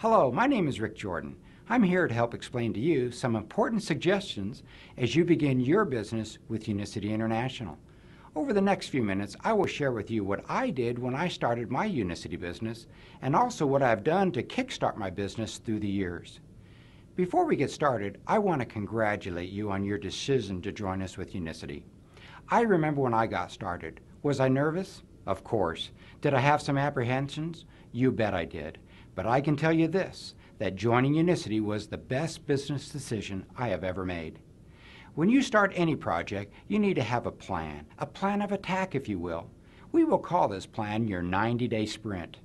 Hello, my name is Rick Jordan. I'm here to help explain to you some important suggestions as you begin your business with Unicity International. Over the next few minutes, I will share with you what I did when I started my Unicity business and also what I've done to kickstart my business through the years. Before we get started, I want to congratulate you on your decision to join us with Unicity. I remember when I got started. Was I nervous? Of course. Did I have some apprehensions? You bet I did. But I can tell you this, that joining Unicity was the best business decision I have ever made. When you start any project, you need to have a plan of attack, if you will. We will call this plan your 90-day sprint.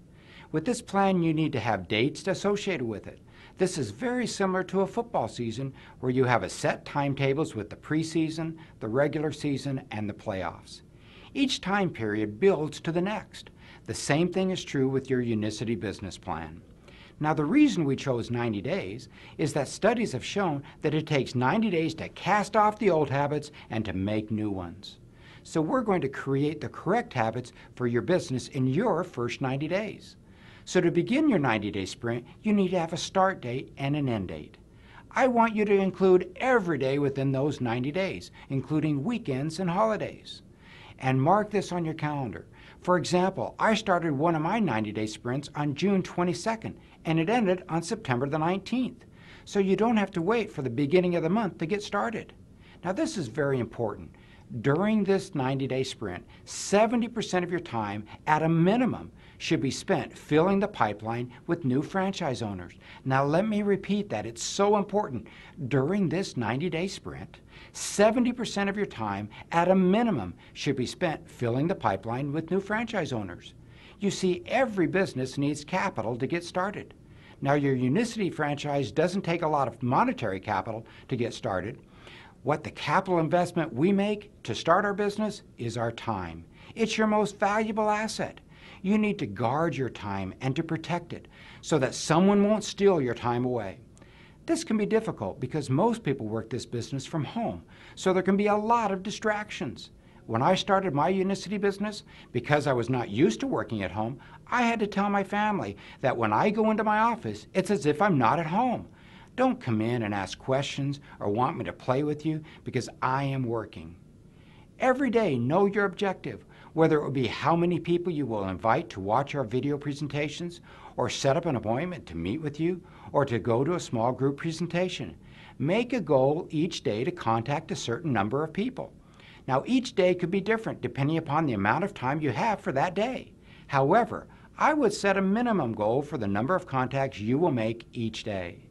With this plan, you need to have dates associated with it. This is very similar to a football season where you have a set timetables with the preseason, the regular season, and the playoffs. Each time period builds to the next. The same thing is true with your Unicity business plan. Now, the reason we chose 90 days is that studies have shown that it takes 90 days to cast off the old habits and to make new ones. So we're going to create the correct habits for your business in your first 90 days. So to begin your 90-day sprint, you need to have a start date and an end date. I want you to include every day within those 90 days, including weekends and holidays. And mark this on your calendar. For example, I started one of my 90-day sprints on June 22nd, and it ended on September the 19th. So you don't have to wait for the beginning of the month to get started. Now, this is very important. During this 90-day sprint, 70% of your time, at a minimum, should be spent filling the pipeline with new franchise owners. Now, let me repeat that. It's so important. During this 90-day sprint, 70% of your time, at a minimum, should be spent filling the pipeline with new franchise owners. You see, every business needs capital to get started. Now, your Unicity franchise doesn't take a lot of monetary capital to get started. What the capital investment we make to start our business is our time. It's your most valuable asset. You need to guard your time and to protect it so that someone won't steal your time away. This can be difficult because most people work this business from home, so there can be a lot of distractions. When I started my Unicity business, because I was not used to working at home, I had to tell my family that when I go into my office, it's as if I'm not at home. Don't come in and ask questions or want me to play with you because I am working. Every day, know your objective, whether it will be how many people you will invite to watch our video presentations, or set up an appointment to meet with you, or to go to a small group presentation. Make a goal each day to contact a certain number of people. Now, each day could be different depending upon the amount of time you have for that day. However, I would set a minimum goal for the number of contacts you will make each day.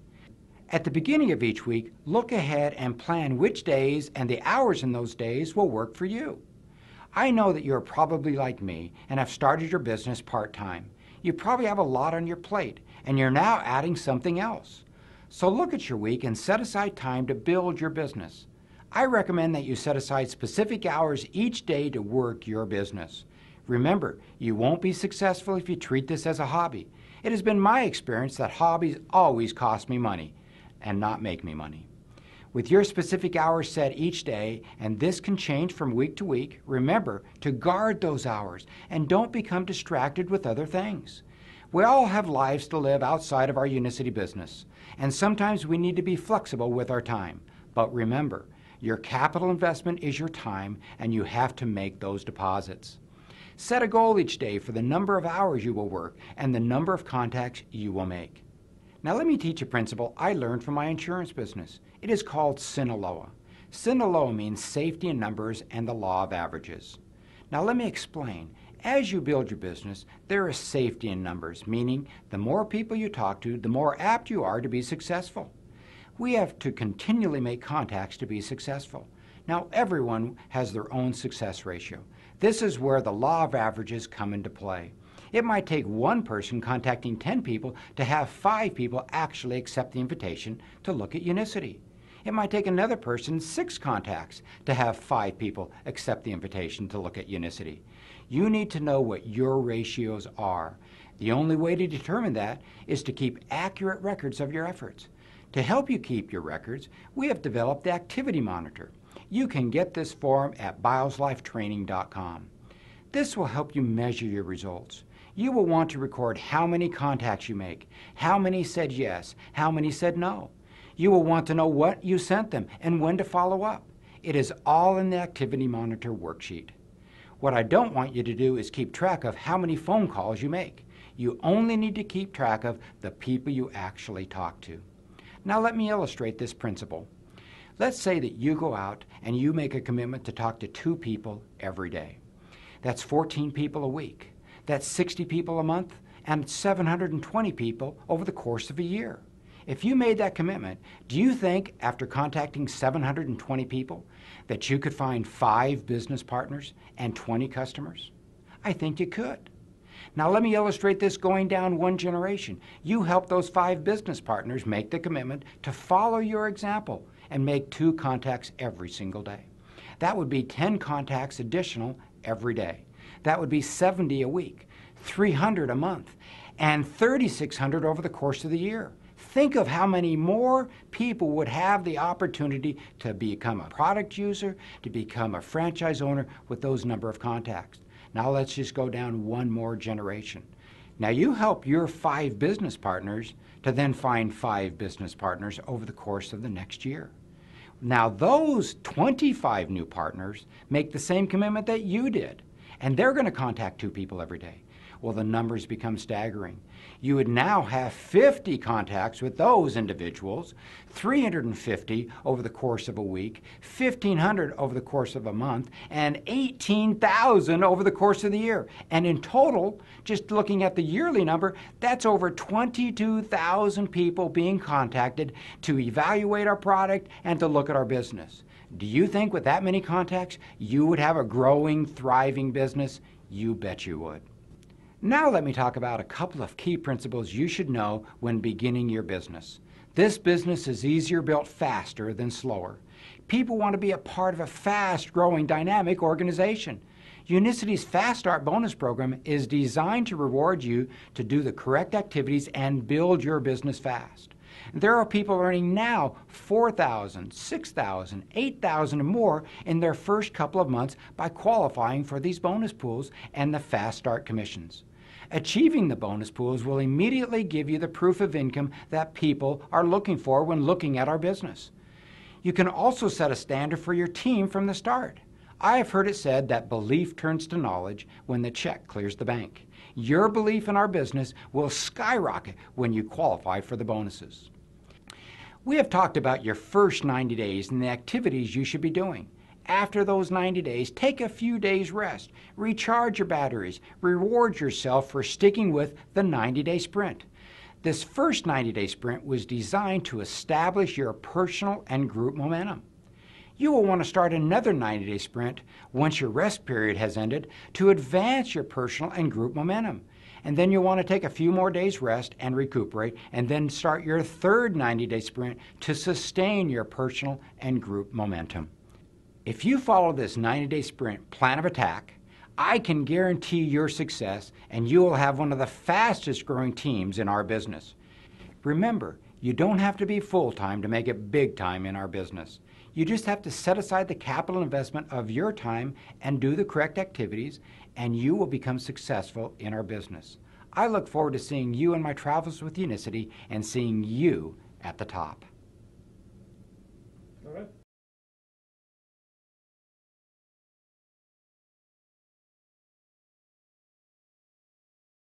At the beginning of each week, look ahead and plan which days and the hours in those days will work for you. I know that you're probably like me and have started your business part-time. You probably have a lot on your plate and you're now adding something else. So look at your week and set aside time to build your business. I recommend that you set aside specific hours each day to work your business. Remember, you won't be successful if you treat this as a hobby. It has been my experience that hobbies always cost me money and not make me money. With your specific hours set each day, and this can change from week to week, remember to guard those hours and don't become distracted with other things. We all have lives to live outside of our Unicity business, and sometimes we need to be flexible with our time. But remember, your capital investment is your time, and you have to make those deposits. Set a goal each day for the number of hours you will work and the number of contacts you will make. Now let me teach a principle I learned from my insurance business. It is called Sinaloa. Sinaloa means safety in numbers and the law of averages. Now let me explain. As you build your business, there is safety in numbers, meaning the more people you talk to, the more apt you are to be successful. We have to continually make contacts to be successful. Now everyone has their own success ratio. This is where the law of averages come into play. It might take one person contacting 10 people to have 5 people actually accept the invitation to look at Unicity. It might take another person 6 contacts to have 5 people accept the invitation to look at Unicity. You need to know what your ratios are. The only way to determine that is to keep accurate records of your efforts. To help you keep your records, we have developed the Activity Monitor. You can get this form at bioslifetraining.com. This will help you measure your results. You will want to record how many contacts you make, how many said yes, how many said no. You will want to know what you sent them and when to follow up. It is all in the Activity Monitor worksheet. What I don't want you to do is keep track of how many phone calls you make. You only need to keep track of the people you actually talk to. Now let me illustrate this principle. Let's say that you go out and you make a commitment to talk to 2 people every day. That's 14 people a week. That's 60 people a month and 720 people over the course of a year. If you made that commitment, do you think after contacting 720 people that you could find 5 business partners and 20 customers? I think you could. Now let me illustrate this going down 1 generation. You help those 5 business partners make the commitment to follow your example and make 2 contacts every single day. That would be 10 contacts additional every day. That would be 70 a week, 300 a month, and 3,600 over the course of the year. Think of how many more people would have the opportunity to become a product user, to become a franchise owner with those number of contacts. Now let's just go down 1 more generation. Now you help your 5 business partners to then find 5 business partners over the course of the next year. Now those 25 new partners make the same commitment that you did, and they're going to contact 2 people every day. Well, the numbers become staggering. You would now have 50 contacts with those individuals, 350 over the course of a week, 1,500 over the course of a month, and 18,000 over the course of the year. And in total, just looking at the yearly number, that's over 22,000 people being contacted to evaluate our product and to look at our business. Do you think with that many contacts, you would have a growing, thriving business? You bet you would. Now let me talk about a couple of key principles you should know when beginning your business. This business is easier built faster than slower. People want to be a part of a fast-growing, dynamic organization. Unicity's Fast Start bonus program is designed to reward you to do the correct activities and build your business fast. There are people earning now $4,000, $6,000, $8,000 and more in their first couple of months by qualifying for these bonus pools and the Fast Start commissions. Achieving the bonus pools will immediately give you the proof of income that people are looking for when looking at our business. You can also set a standard for your team from the start. I have heard it said that belief turns to knowledge when the check clears the bank. Your belief in our business will skyrocket when you qualify for the bonuses. We have talked about your first 90 days and the activities you should be doing. After those 90 days, take a few days rest, recharge your batteries, reward yourself for sticking with the 90-day sprint. This first 90-day sprint was designed to establish your personal and group momentum. You will want to start another 90-day sprint once your rest period has ended to advance your personal and group momentum. And then you'll want to take a few more days rest and recuperate, and then start your third 90-day sprint to sustain your personal and group momentum. If you follow this 90-day sprint plan of attack, I can guarantee your success, and you will have one of the fastest growing teams in our business. Remember, you don't have to be full-time to make it big time in our business. You just have to set aside the capital investment of your time and do the correct activities, and you will become successful in our business. I look forward to seeing you in my travels with Unicity and seeing you at the top. All right.